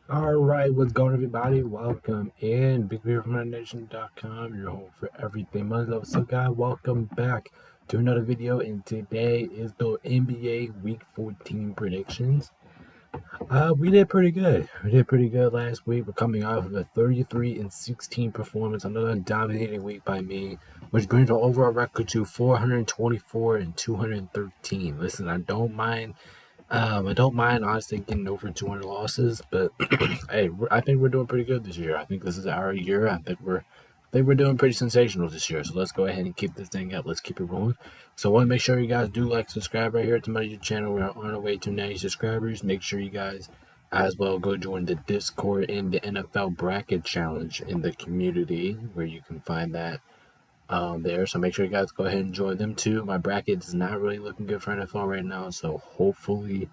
All right, what's going on, everybody? Welcome in. BigBeerFromNation.com, your home for everything money love. So, guys, welcome back to another video. And today is the NBA Week 14 predictions. We did pretty good. We did pretty good last week. We're coming off of a 33-16 performance, another dominating week by me, which brings our overall record to 424 and 213. Listen, I don't mind honestly getting over 200 losses, but hey, I think we're doing pretty good this year. I think this is our year. I think we're doing pretty sensational this year. So let's go ahead and keep this thing up. Let's keep it rolling. So I want to make sure you guys do like, subscribe right here to my YouTube channel. We're on our way to 90 subscribers. Make sure you guys as well go join the Discord and the NFL Bracket Challenge in the community, where you can find that there. So make sure you guys go ahead and join them too. My bracket is not really looking good for NFL right now, so hopefully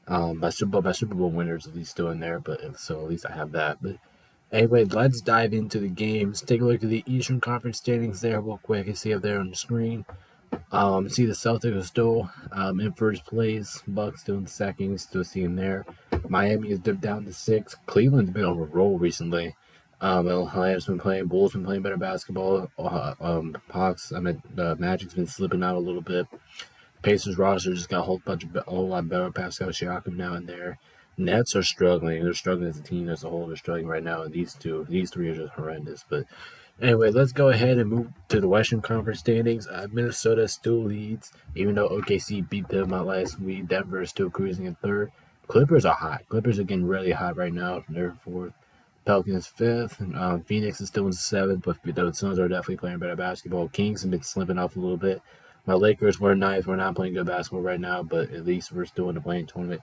my Super Bowl winners at least still in there, but so at least I have that. But anyway, let's dive into the games. Take a look at the Eastern Conference standings there real quick. You see up there on the screen. See the Celtics are still in first place. Bucks still in second. Still seeing there. Miami has dipped down to 6. Cleveland's been on a roll recently. Atlanta's been playing. Bulls been playing better basketball. Magic's been slipping out a little bit. Pacers roster just got a whole lot better. Pascal Siakam now and there. Nets are struggling. They're struggling as a team as a whole. They're struggling right now. And these three are just horrendous. But anyway, let's go ahead and move to the Western Conference standings. Minnesota still leads, even though OKC beat them out last week. Denver is still cruising in third. Clippers are hot. Clippers are getting really hot right now. They're fourth. Pelicans fifth. Phoenix is still in seventh, but the Suns are definitely playing better basketball. Kings have been slipping off a little bit. My Lakers were ninth. We're not playing good basketball right now, but at least we're still in the playing tournament.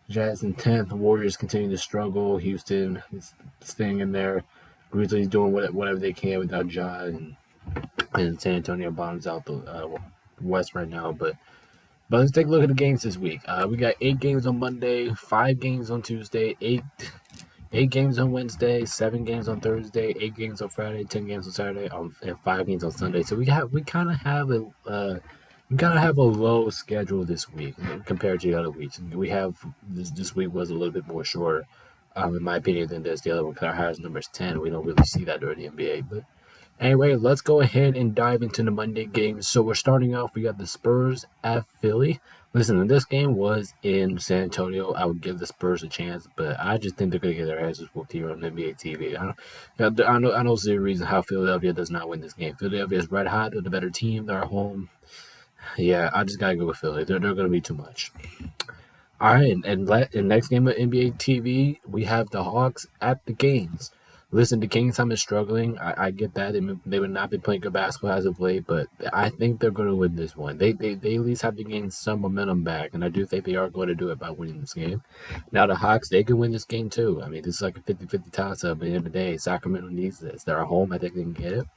Jazz in 10th. Warriors continue to struggle. Houston is staying in there. Grizzlies doing whatever they can without Ja, and San Antonio bottoms out the West right now. But let's take a look at the games this week. We got 8 games on Monday, 5 games on Tuesday, 8 games on Wednesday, 7 games on Thursday, 8 games on Friday, 10 games on Saturday, and 5 games on Sunday. So we kind of have a low schedule this week compared to the other weeks. We have this week was a little bit more shorter, in my opinion, than this. The other one, our highest number is 10. We don't really see that during the NBA, but anyway, let's go ahead and dive into the Monday games. So we're starting off. We got the Spurs at Philly. Listen, this game was in San Antonio. I would give the Spurs a chance, but I just think they're going to get their asses whooped here on NBA TV. I don't see a reason how Philadelphia does not win this game. Philadelphia is red hot. They're the better team. They're at home. Yeah, I just got to go with Philly. They're going to be too much. All right, and next game of NBA TV, we have the Hawks at the Kings. Listen, the Kings time is struggling. I get that. They would not be playing good basketball as of late, but I think they're going to win this one. They at least have to gain some momentum back, and I do think they are going to do it by winning this game. Now, the Hawks, they can win this game too. I mean, this is like a 50-50 toss-up. At the end of the day, Sacramento needs this. They're at home. I think they can get it.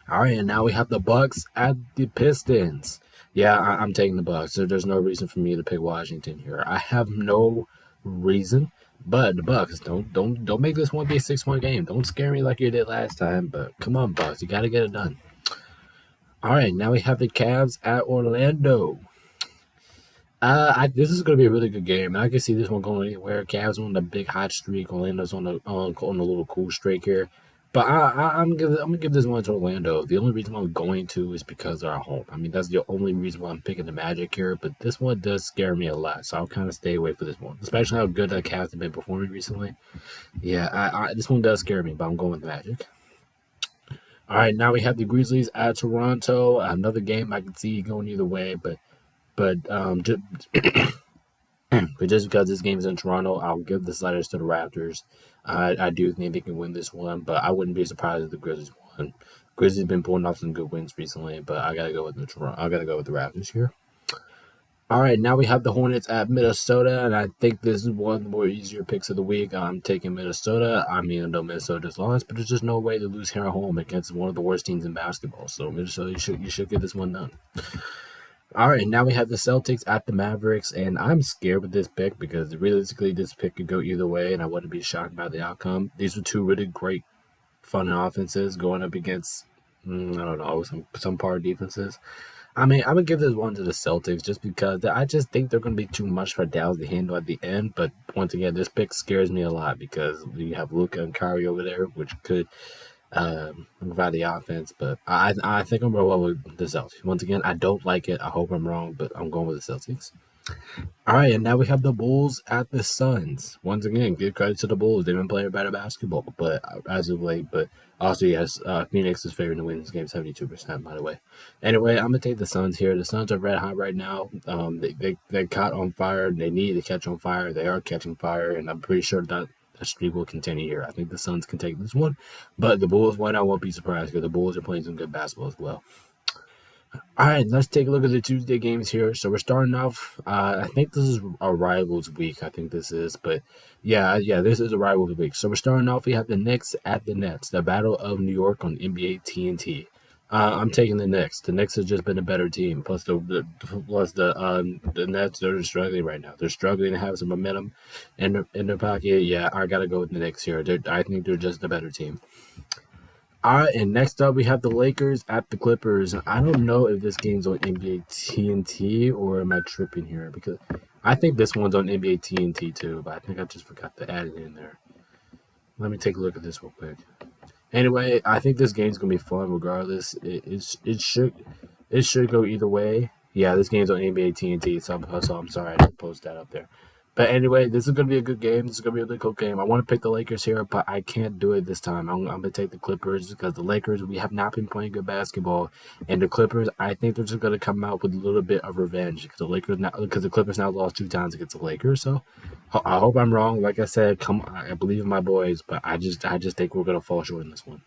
All right, and now we have the Bucks at the Pistons. Yeah, I'm taking the Bucks. So there's no reason for me to pick Washington here. I have no reason, but the Bucks don't make this one be a 6-point game. Don't scare me like you did last time. But come on, Bucks, you got to get it done. All right, now we have the Cavs at Orlando. This is going to be a really good game. I can see this one going anywhere. Cavs on the big hot streak. Orlando's on a little cool streak here. But I'm gonna give this one to Orlando. The only reason why I'm going to is because they're at home. I mean, that's the only reason why I'm picking the Magic here. But this one does scare me a lot, so I'll kind of stay away for this one, especially how good the Cavs have been performing recently. Yeah, this one does scare me, but I'm going with the Magic. All right, now we have the Grizzlies at Toronto. Another game I can see going either way, but but just because this game is in Toronto, I'll give the sliders to the Raptors. I do think they can win this one, but I wouldn't be surprised if the Grizzlies won. Grizzlies been pulling off some good wins recently, but I gotta go with the Raptors here. All right, now we have the Hornets at Minnesota, and I think this is one of the more easier picks of the week. I'm taking Minnesota. I mean, I know Minnesota's lost, but there's just no way to lose here at home against one of the worst teams in basketball. So Minnesota, you should get this one done. All right, now we have the Celtics at the Mavericks, and I'm scared with this pick because realistically, this pick could go either way, and I wouldn't be shocked by the outcome. These are two really great, fun offenses going up against, I don't know, some par defenses. I mean, I'm gonna give this one to the Celtics just because I just think they're gonna be too much for Dallas to handle at the end. But once again, this pick scares me a lot because you have Luka and Kyrie over there, which could provide the offense. But I think I'm gonna roll with the Celtics. Once again, I don't like it. I hope I'm wrong, but I'm going with the Celtics. All right, and now we have the Bulls at the Suns. Once again, give credit to the Bulls. They've been playing better basketball, but as of late. But also, yes, Phoenix is favored to win this game, 72%. By the way. Anyway, I'm gonna take the Suns here. The Suns are red hot right now. They caught on fire. They need to catch on fire. They are catching fire, and I'm pretty sure that the streak will continue here. I think the Suns can take this one, but the Bulls win. I won't be surprised because the Bulls are playing some good basketball as well. All right, let's take a look at the Tuesday games here. So we're starting off. I think this is a rivals week. I think this is, but yeah, this is a rivals week. So we're starting off. We have the Knicks at the Nets, the Battle of New York on NBA TNT. I'm taking the Knicks. The Knicks have just been a better team. Plus the Nets, they're struggling right now. They're struggling to have some momentum in their pocket. Yeah, I gotta go with the Knicks here. I think they're just a better team. All right, and next up we have the Lakers at the Clippers. I don't know if this game's on NBA TNT or am I tripping here because I think this one's on NBA TNT too, but I think I just forgot to add it in there. Let me take a look at this real quick. Anyway, I think this game's gonna be fun regardless. It should go either way. Yeah, this game's on NBA TNT, so I'm sorry I didn't post that up there. But anyway, this is gonna be a good game. This is gonna be a really cool game. I want to pick the Lakers here, but I can't do it this time. I'm gonna take the Clippers because the Lakers we have not been playing good basketball, and the Clippers I think they're just gonna come out with a little bit of revenge because the Clippers now lost 2 times against the Lakers. So I hope I'm wrong. Like I said, I believe in my boys, but I just think we're gonna fall short in this one.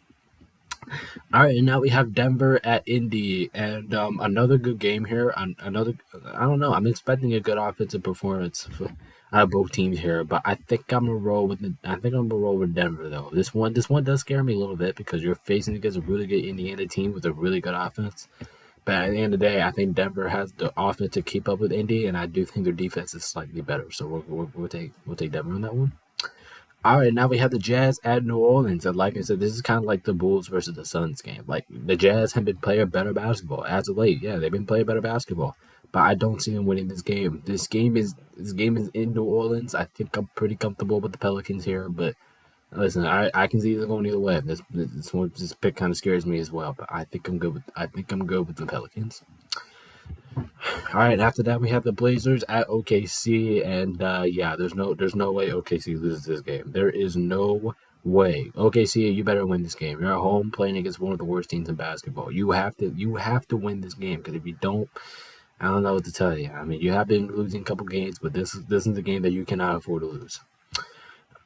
All right, and now we have Denver at Indy, and another good game here. Another, I don't know. I'm expecting a good offensive performance out of both teams here, but I think I'm gonna roll with Denver though. This one does scare me a little bit because you're facing against a really good Indiana team with a really good offense. But at the end of the day, I think Denver has the offense to keep up with Indy, and I do think their defense is slightly better. So we'll take Denver on that one. All right, now we have the Jazz at New Orleans. And like I said, this is kind of like the Bulls versus the Suns game. Like the Jazz have been playing better basketball as of late. Yeah, they've been playing better basketball, but I don't see them winning this game. This game is in New Orleans. I think I'm pretty comfortable with the Pelicans here, but listen, I can see it going either way. This pick kind of scares me as well, but I think I'm good with the Pelicans. All right, after that we have the Blazers at OKC, and yeah, there's no way OKC loses this game. There is no way. OKC, you better win this game. You're at home playing against one of the worst teams in basketball. You have to win this game because if you don't, I don't know what to tell you. I mean, you have been losing a couple games, but this is a game that you cannot afford to lose.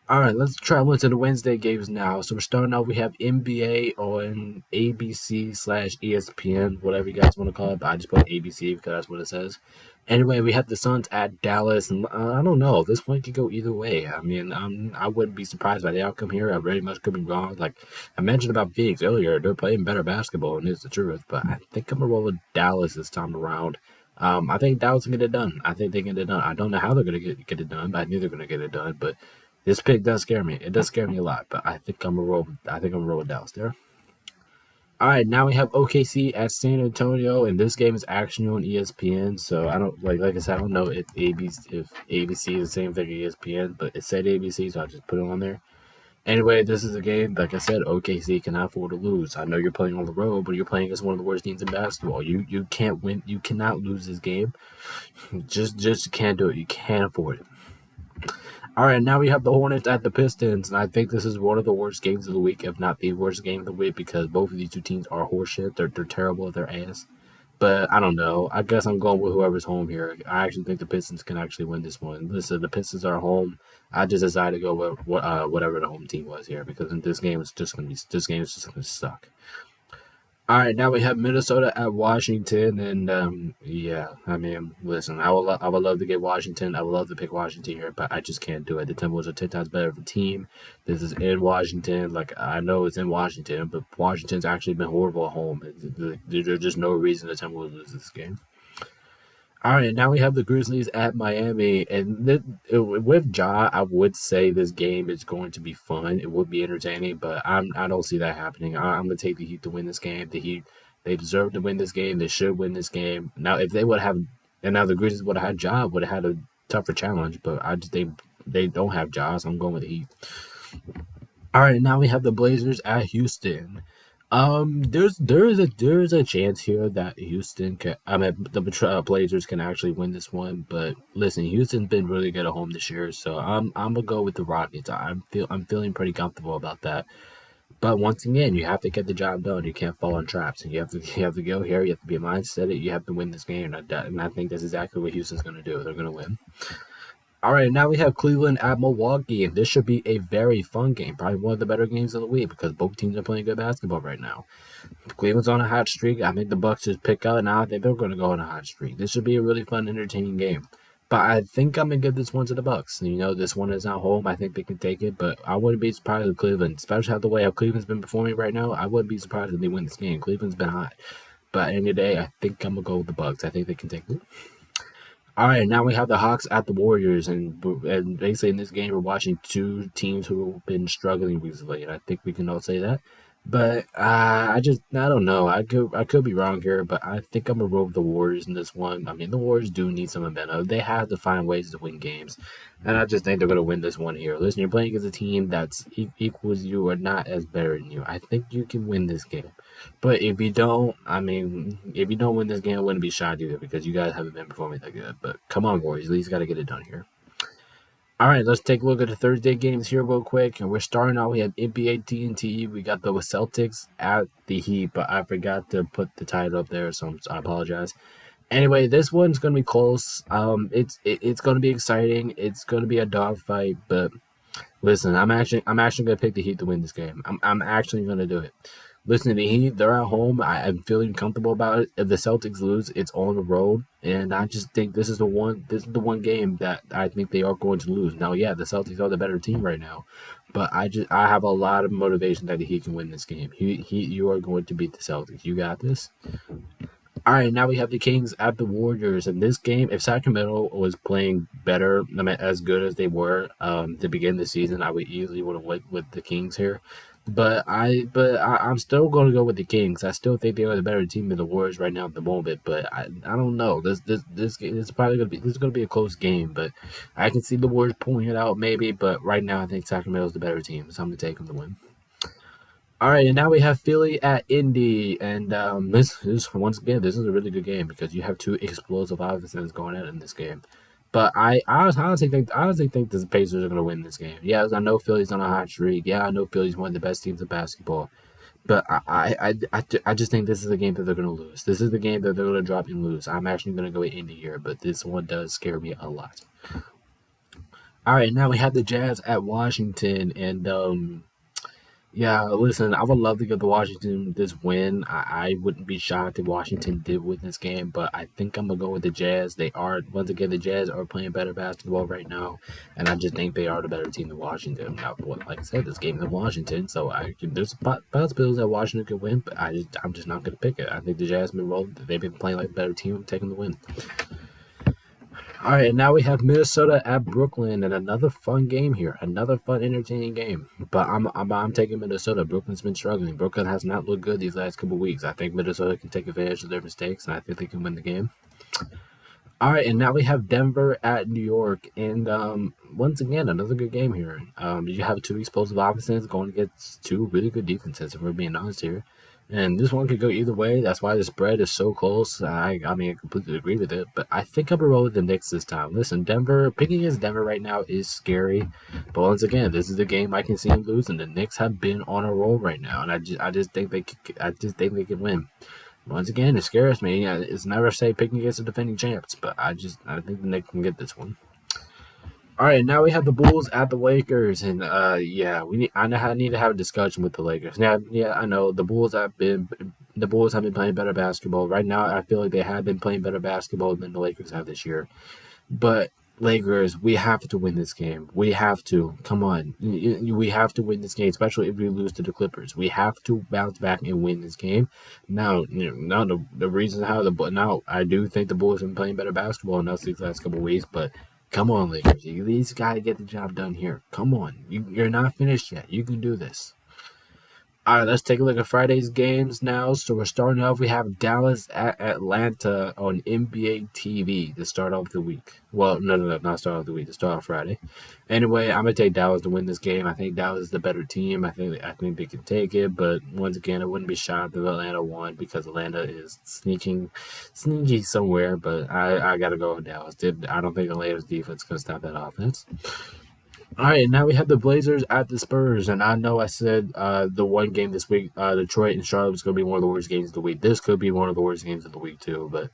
All right, let's travel into the Wednesday games now. So we're starting off. We have NBA on ABC/ESPN, whatever you guys want to call it. But I just put ABC because that's what it says. Anyway, we have the Suns at Dallas, and I don't know. This one could go either way. I mean, I wouldn't be surprised by the outcome here. I very much could be wrong. Like I mentioned about Phoenix earlier, they're playing better basketball, and it's the truth. But I think I'm gonna roll with Dallas this time around. I think Dallas can get it done. I think they can get it done. I don't know how they're gonna get it done, but I knew they're gonna get it done. But this pick does scare me. It does scare me a lot, but I think I'm gonna roll. I think I'm gonna roll with Dallas there. All right, now we have OKC at San Antonio, and this game is actually on ESPN. So I don't like I said, I don't know if ABC is the same thing as ESPN, but it said ABC, so I just put it on there. Anyway, this is a game, like I said, OKC cannot afford to lose. I know you're playing on the road, but you're playing against one of the worst teams in basketball. You can't win. You cannot lose this game. Just can't do it. You can't afford it. All right, now we have the Hornets at the Pistons, and I think this is one of the worst games of the week, if not the worst game of the week, because both of these two teams are horseshit. They're terrible at their ass. But I don't know. I guess I'm going with whoever's home here. I actually think the Pistons can actually win this one. Listen, the Pistons are home. I just decided to go with whatever the home team was here because this game is just gonna suck. All right, now we have Minnesota at Washington, and yeah, I mean, listen, I would love to get Washington. I would love to pick Washington here, but I just can't do it. The Timberwolves are 10 times better of a team. This is in Washington. Like I know it's in Washington, but Washington's actually been horrible at home. There's just no reason the Timberwolves lose this game. All right, now we have the Grizzlies at Miami, and with Ja, I would say this game is going to be fun. It would be entertaining, but I don't see that happening. I'm gonna take the Heat to win this game. The Heat, They deserve to win this game. They should win this game. Now, if they would have, and now the Grizzlies would have had Ja, would have had a tougher challenge, but I just think they don't have Ja, so I'm going with the Heat. All right, now we have the Blazers at Houston. There is a chance here that Houston can. I mean, the Blazers can actually win this one. But listen, Houston's been really good at home this year, so I'm gonna go with the Rockets. I'm feeling pretty comfortable about that. But once again, you have to get the job done. You can't fall on traps. You have to go here. You have to be a mindset. You have to win this game, and I think that's exactly what Houston's gonna do. They're gonna win. All right, now we have Cleveland at Milwaukee, and this should be a very fun game. Probably one of the better games of the week because both teams are playing good basketball right now. Cleveland's on a hot streak. I think the Bucks just pick up, and I think they're going to go on a hot streak. This should be a really fun, entertaining game. But I think I'm going to give this one to the Bucks. You know, this one is at home. I think they can take it, but I wouldn't be surprised if Cleveland, especially the way how Cleveland's been performing right now, I wouldn't be surprised if they win this game. Cleveland's been hot. But at the end of the day, I think I'm going to go with the Bucks. I think they can take it. All right, now we have the Hawks at the Warriors, and basically in this game we're watching two teams who have been struggling recently, and I think we can all say that. But I don't know. I could be wrong here, but I think I'm gonna roll with the Warriors in this one. I mean, the Warriors do need some momentum. They have to find ways to win games, and I just think they're gonna win this one here. Listen, you're playing against a team that's equals you or not as better than you. I think you can win this game. But if you don't, I mean, if you don't win this game, I wouldn't be shocked either because you guys haven't been performing that good. But come on, Warriors, at least got to get it done here. All right, let's take a look at the Thursday games here real quick. And we're starting out. We have NBA TNT. We got the Celtics at the Heat, but I forgot to put the title up there, so I apologize. Anyway, this one's gonna be close. It's gonna be exciting. It's gonna be a dogfight, but listen, I'm actually gonna pick the Heat to win this game. I'm actually gonna do it. Listen, the Heat, they're at home. I'm feeling comfortable about it. If the Celtics lose, it's on the road, and I just think this is the one game that I think they are going to lose. Now, yeah, the Celtics are the better team right now, but I have a lot of motivation that the Heat can win this game. You are going to beat the Celtics. You got this. All right, now we have the Kings at the Warriors. In this game, if Sacramento was playing better, I mean, as good as they were to begin the season, I would easily would have went with the Kings here. I'm still going to go with the Kings. I still think they are the better team than the Warriors right now at the moment. But I don't know. This game is probably going to be a close game. But I can see the Warriors pulling it out maybe. But right now I think Sacramento is the better team, so I'm going to take them to win. All right, and now we have Philly at Indy, and this once again, this is a really good game because you have two explosive offenses going at it in this game. But I honestly think the Pacers are going to win this game. Yeah, I know Philly's on a hot streak. Yeah, I know Philly's one of the best teams in basketball. But I just think this is the game that they're going to lose. This is the game that they're going to drop and lose. I'm actually going to go with Indy here, but this one does scare me a lot. All right, now we have the Jazz at Washington, and yeah, listen, I would love to give the Washington this win. I wouldn't be shocked if Washington did win this game, but I think I'm gonna go with the Jazz. Once again, the Jazz are playing better basketball right now, and I just think they are the better team than Washington. Now, like I said, this game is in Washington, so there's possibilities that Washington could win, but I'm just not gonna pick it. I think the Jazz they've been playing like a better team. I'm taking the win. All right, and now we have Minnesota at Brooklyn, and another fun game here, another fun, entertaining game. But I'm taking Minnesota. Brooklyn's been struggling. Brooklyn has not looked good these last couple weeks. I think Minnesota can take advantage of their mistakes, and I think they can win the game. All right, and now we have Denver at New York, and once again, another good game here. You have two explosive offenses going against two really good defenses, if we're being honest here. And this one could go either way. That's why the spread is so close. I completely agree with it. But I think I'm going to roll with the Knicks this time. Listen, picking against Denver right now is scary. But once again, this is the game I can see them losing. The Knicks have been on a roll right now, and I just think they can win. Once again, it scares me. It's never say picking against the defending champs, but I think the Knicks can get this one. All right, now we have the Bulls at the Lakers, and I need to have a discussion with the Lakers. Now, yeah, I know the Bulls have been playing better basketball. Right now, I feel like they have been playing better basketball than the Lakers have this year. But Lakers, we have to win this game. We have to. Come on, we have to win this game, especially if we lose to the Clippers. We have to bounce back and win this game. Now, the reason now I do think the Bulls have been playing better basketball in these last couple of weeks, but. Come on, Lakers. You at least got to get the job done here. Come on. You're not finished yet. You can do this. All right, let's take a look at Friday's games now. So we're starting off. We have Dallas at Atlanta on NBA TV to start off the week. Well, no, not start off the week. To start off Friday. Anyway, I'm gonna take Dallas to win this game. I think Dallas is the better team. I think they can take it. But once again, I wouldn't be shocked if Atlanta won because Atlanta is sneaky somewhere. But I gotta go with Dallas. I don't think Atlanta's defense is gonna stop that offense. All right, now we have the Blazers at the Spurs, and I know I said the one game this week, Detroit and Charlotte was going to be one of the worst games of the week. This could be one of the worst games of the week too. But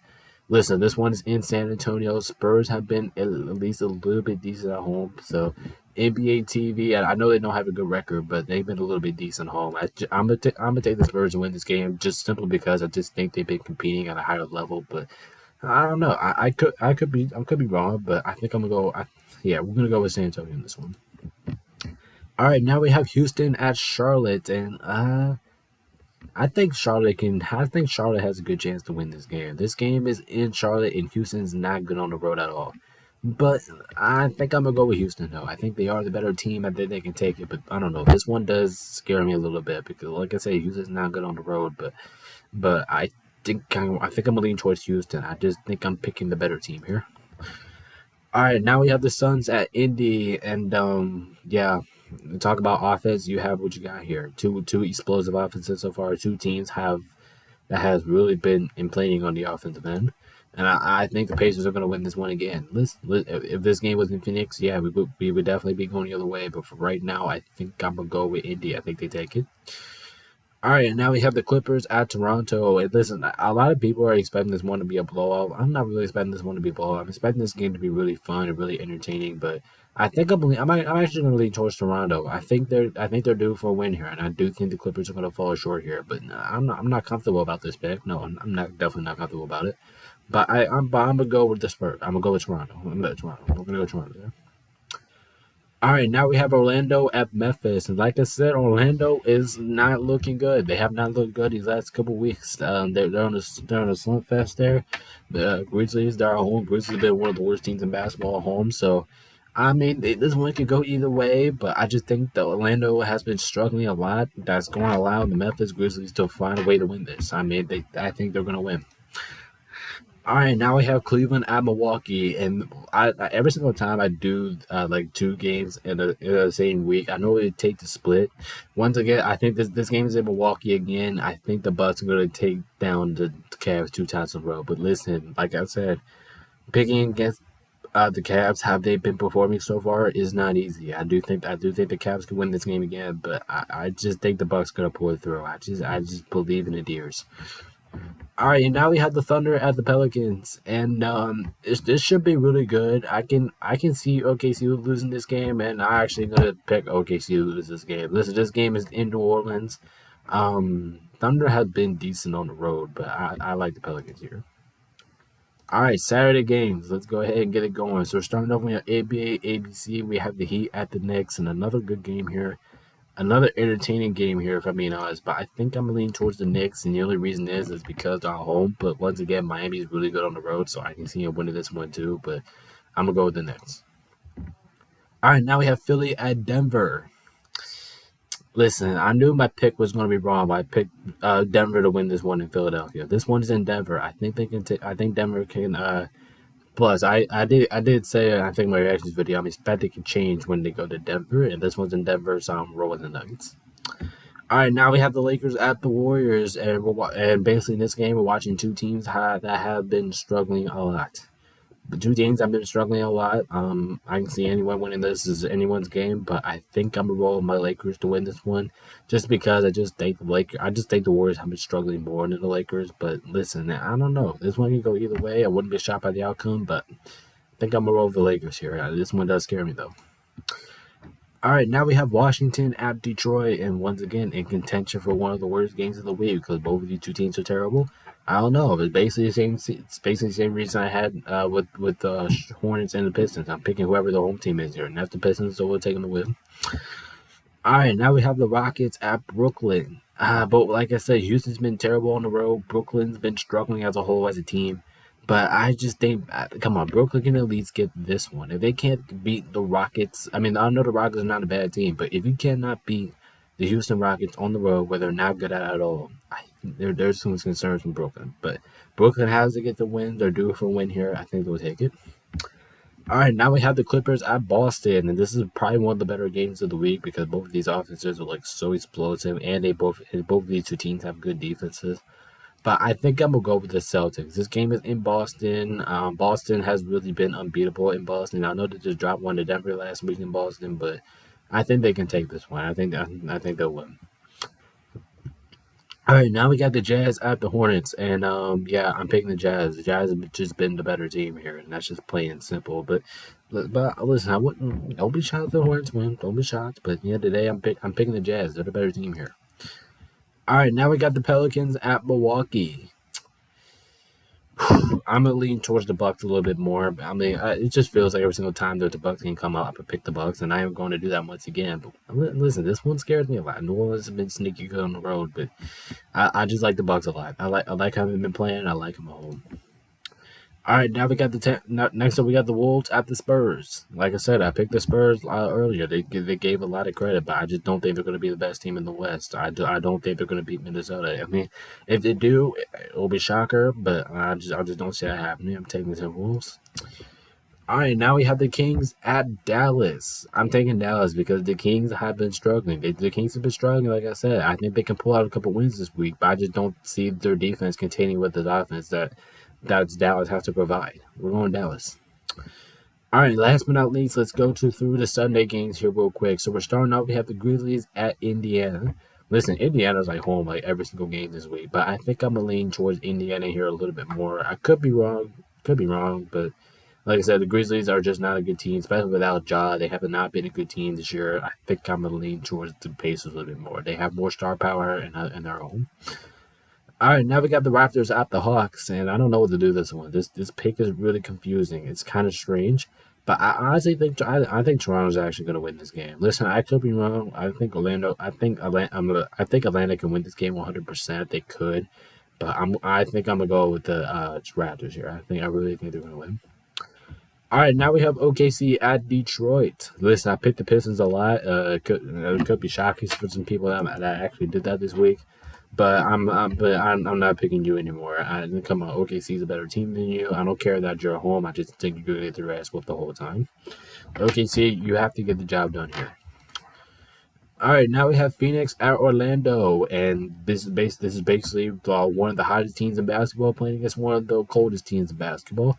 listen, this one is in San Antonio. Spurs have been at least a little bit decent at home, so NBA TV. I know they don't have a good record, but they've been a little bit decent at home. I'm gonna take the Spurs to win this game just simply because I just think they've been competing at a higher level, but. I don't know. I could be wrong, but I think I'm gonna go. Yeah, we're gonna go with San Antonio in this one. All right, now we have Houston at Charlotte, and I think Charlotte can. I think Charlotte has a good chance to win this game. This game is in Charlotte, and Houston's not good on the road at all. But I think I'm gonna go with Houston though. I think they are the better team. I think they can take it, but I don't know. This one does scare me a little bit because, like I say, Houston's not good on the road. But I think I'm gonna lean towards Houston. I just think I'm picking the better team here. All right, now we have the Suns at Indy, and yeah, talk about offense. You have what you got here. Two explosive offenses so far. Two teams have that has really been complaining on the offensive end. And I think the Pacers are going to win this one again. If this game was in Phoenix, yeah, we would definitely be going the other way. But for right now, I think I'm going to go with Indy. I think they take it. All right, and now we have the Clippers at Toronto. And listen, a lot of people are expecting this one to be a blowout. I'm not really expecting this one to be a blowout. I'm expecting this game to be really fun and really entertaining. But I'm actually going to lean towards Toronto. I think they're due for a win here, and I do think the Clippers are going to fall short here. But I'm not comfortable about this pick. No, I'm not definitely not comfortable about it. But I'm gonna go with the Spurs. I'm gonna go with Toronto. I'm gonna go Toronto. I'm gonna go Toronto. Yeah. All right, now we have Orlando at Memphis, and like I said, Orlando is not looking good. They have not looked good these last couple weeks. They're on a slump fest there. The Grizzlies, they're at home. Grizzlies have been one of the worst teams in basketball at home. So, I mean, this one could go either way, but I just think that Orlando has been struggling a lot. That's going to allow the Memphis Grizzlies to find a way to win this. I mean, I think they're going to win. All right, now we have Cleveland at Milwaukee, and every single time I do like two games in the same week, I normally take the split. Once again, I think this game is in Milwaukee again. I think the Bucks are going to take down the Cavs two times in a row. But listen, like I said, picking against the Cavs, how they've been performing so far is not easy. I do think the Cavs can win this game again, but I just think the Bucks going to pull it through. I just believe in the Deers. All right, and now we have the Thunder at the Pelicans, and this should be really good. I can see OKC losing this game, and I actually gonna pick OKC to lose this game. Listen, this game is in New Orleans. Thunder has been decent on the road, but I like the Pelicans here. All right, Saturday games. Let's go ahead and get it going. So we're starting off with ABA, ABC. We have the Heat at the Knicks, and another good game here. Another entertaining game here, if I'm being honest. But I think I'm leaning towards the Knicks, and the only reason is because they're at home. But once again, Miami is really good on the road, so I can see them winning this one too. But I'm gonna go with the Knicks. All right, now we have Philly at Denver. Listen, I knew my pick was going to be wrong, but I picked Denver to win this one in Philadelphia. This one is in Denver. I think they can. I think Denver can. Plus, I did say I think my reactions video. I'm expecting it can change when they go to Denver, and this one's in Denver, so I'm rolling the Nuggets. All right, now we have the Lakers at the Warriors, and and basically in this game we're watching two teams that have been struggling a lot. The two teams have been struggling a lot. I can see anyone winning this is anyone's game, but I think I'm gonna roll with my Lakers to win this one, just because I just think the Warriors have been struggling more than the Lakers. But listen, I don't know. This one can go either way. I wouldn't be shocked by the outcome, but I think I'm gonna roll with the Lakers here. This one does scare me though. All right, now we have Washington at Detroit, and once again in contention for one of the worst games of the week because both of these two teams are terrible. I don't know. It's basically the same. It's basically the same reason I had with the Hornets and the Pistons. I'm picking whoever the home team is here, and that's the Pistons, so we'll take them to win. All right, now we have the Rockets at Brooklyn. But like I said, Houston's been terrible on the road. Brooklyn's been struggling as a whole as a team. But I just think, come on, Brooklyn can at least get this one. If they can't beat the Rockets, I mean, I know the Rockets are not a bad team, but if you cannot beat the Houston Rockets on the road, where they're not good at all. There's some concerns from Brooklyn, but Brooklyn has to get the win. They're due for a win here. I think they'll take it. All right, now we have the Clippers at Boston, and this is probably one of the better games of the week because both of these offenses are like so explosive, and both of these two teams have good defenses. But I think I'm gonna go with the Celtics. This game is in Boston. Boston has really been unbeatable in Boston. I know they just dropped one to Denver last week in Boston, but I think they can take this one. I think they'll win. All right, now we got the Jazz at the Hornets, and yeah, I'm picking the Jazz. The Jazz have just been the better team here, and that's just plain and simple. But listen, I wouldn't. Don't be shocked if the Hornets win. Don't be shocked. But yeah, today I'm picking the Jazz. They're the better team here. All right, now we got the Pelicans at Milwaukee. I'm gonna lean towards the Bucks a little bit more. I mean, it just feels like every single time that the Bucks can come up, I pick the Bucks, and I am going to do that once again. But listen, this one scares me a lot. New Orleans has been sneaky good on the road, but I just like the Bucks a lot. I like how they've been playing. I like them at home. All right, now we got next up. We got the Wolves at the Spurs. Like I said, I picked the Spurs earlier. They gave a lot of credit, but I just don't think they're going to be the best team in the West. I don't think they're going to beat Minnesota. I mean, if they do, it'll be shocker. But I just don't see that happening. I'm taking the Wolves. All right, now we have the Kings at Dallas. I'm taking Dallas because the Kings have been struggling. The Kings have been struggling, like I said. I think they can pull out a couple wins this week, but I just don't see their defense containing with the offense that Dallas has to provide. We're going Dallas. All right, last but not least, let's go through the Sunday games here real quick. So we're starting off. We have the Grizzlies at Indiana. Listen, Indiana's like home like every single game this week, but I think I'm gonna lean towards Indiana here a little bit more. I could be wrong, but like I said, the Grizzlies are just not a good team, especially without Ja. They have not been a good team this year. I think I'm gonna lean towards the Pacers a little bit more. They have more star power and their home. All right, now we got the Raptors at the Hawks, and I don't know what to do this one. This pick is really confusing. It's kind of strange, but I honestly think I think Toronto's actually going to win this game. Listen, I could be wrong. I think Orlando. I think Atlanta can win this game 100%. They could, but I think I'm gonna go with the Raptors here. I really think they're going to win. All right, now we have OKC at Detroit. Listen, I picked the Pistons a lot. It could be shocking for some people that actually did that this week. But I'm not picking you anymore. Come on, OKC's a better team than you. I don't care that you're at home. I just think you're going to get your ass whooped the whole time. OKC, you have to get the job done here. All right, now we have Phoenix at Orlando, and this is basically one of the hottest teams in basketball playing against one of the coldest teams in basketball.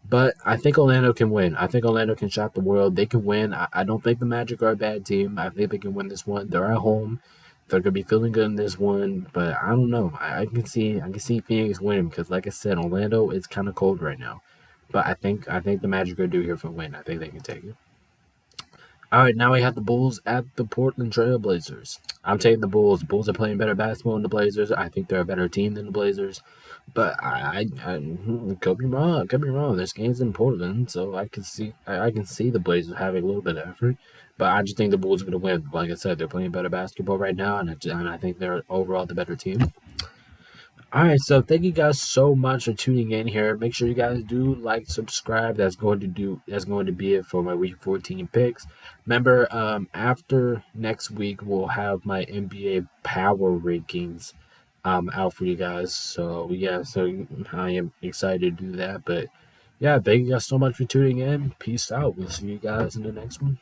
But I think Orlando can win. I think Orlando can shock the world. They can win. I don't think the Magic are a bad team. I think they can win this one. They're at home. They're gonna be feeling good in this one, but I don't know. I can see Phoenix winning because, like I said, Orlando is kind of cold right now. But I think the Magic are due here for a win. I think they can take it. All right, now we have the Bulls at the Portland Trail Blazers. I'm taking the Bulls. The Bulls are playing better basketball than the Blazers. I think they're a better team than the Blazers. But I could be wrong. Could be wrong. This game's in Portland, so I can see the Blazers having a little bit of effort. But I just think the Bulls are going to win. Like I said, they're playing better basketball right now, and I think they're overall the better team. All right, so thank you guys so much for tuning in here. Make sure you guys do like, subscribe. That's going to be it for my Week 14 picks. Remember, after next week, we'll have my NBA Power Rankings out for you guys. So yeah, so I am excited to do that. But yeah, thank you guys so much for tuning in. Peace out. We'll see you guys in the next one.